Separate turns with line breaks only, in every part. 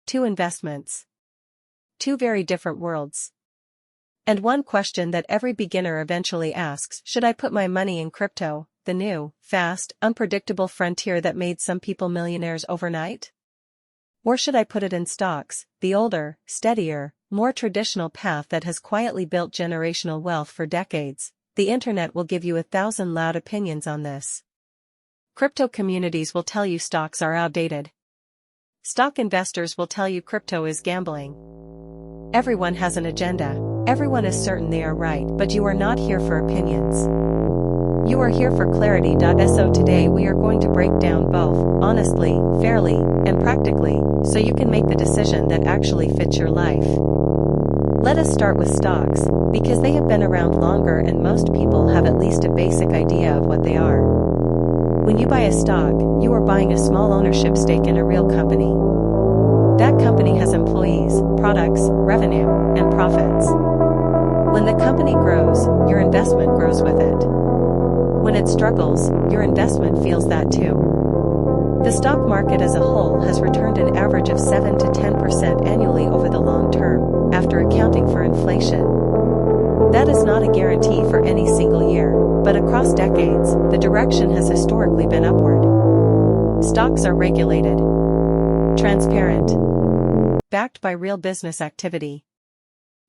Two investments. Two very different worlds. And one question that every beginner eventually asks: should I put my money in crypto, the new, fast, unpredictable frontier that made some people millionaires overnight? Or should I put it in stocks, the older, steadier, more traditional path that has quietly built generational wealth for decades? The internet will give you 1,000 loud opinions on this. Crypto communities will tell you stocks are outdated. Stock investors will tell you crypto is gambling. Everyone has an agenda. Everyone is certain they are right, but you are not here for opinions. You are here for clarity. So today we are going to break down both, honestly, fairly, and practically, so you can make the decision that actually fits your life. Let us start with stocks, because they have been around longer and most people have at least a basic idea of what they are. When you buy a stock, you are buying a small ownership stake in a real company. That company has employees, products, revenue, and profits. When the company grows, your investment grows with it. When it struggles, your investment feels that too. The stock market as a whole has returned an average of 7 to 10% annually over the long term, after accounting for inflation. That is not a guarantee for any single year, but across decades, the direction has historically been upward. Stocks are regulated, transparent, backed by real business activity.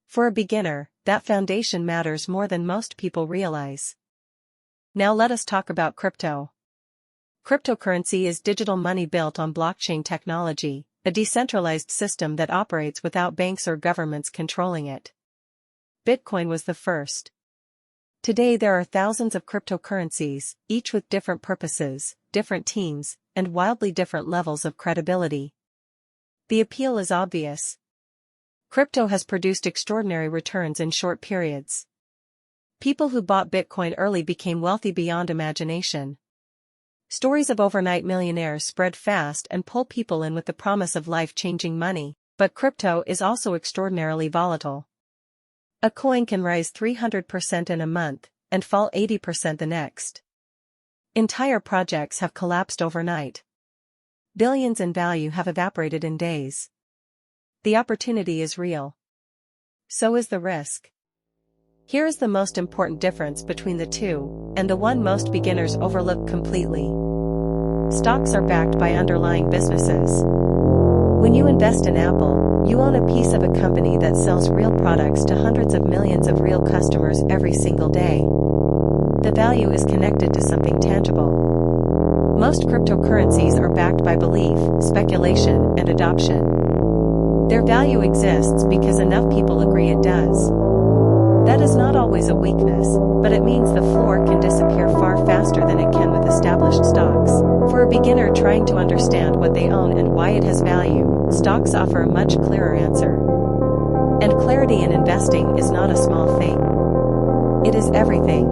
For a beginner, that foundation matters more than most people realize. Now let us talk about crypto. Cryptocurrency is digital money built on blockchain technology, a decentralized system that operates without banks or governments controlling it. Bitcoin was the first. Today there are thousands of cryptocurrencies, each with different purposes, different teams, and wildly different levels of credibility. The appeal is obvious. Crypto has produced extraordinary returns in short periods. People who bought Bitcoin early became wealthy beyond imagination. Stories of overnight millionaires spread fast and pull people in with the promise of life-changing money, but crypto is also extraordinarily volatile. A coin can rise 300% in a month, and fall 80% the next. Entire projects have collapsed overnight. Billions in value have evaporated in days. The opportunity is real. So is the risk. Here is the most important difference between the two, and the one most beginners overlook completely. Stocks are backed by underlying businesses. When you invest in Apple, you own a piece of a company that sells real products to hundreds of millions of real customers every single day. The value is connected to something tangible. Most cryptocurrencies are backed by belief, speculation, and adoption. Their value exists because enough people agree it does. That is not always a weakness, but it means the floor can disappear far faster than it can with established stocks. For a beginner trying to understand what they own and why it has value, stocks offer a much clearer answer. And clarity in investing is not a small thing. It is everything.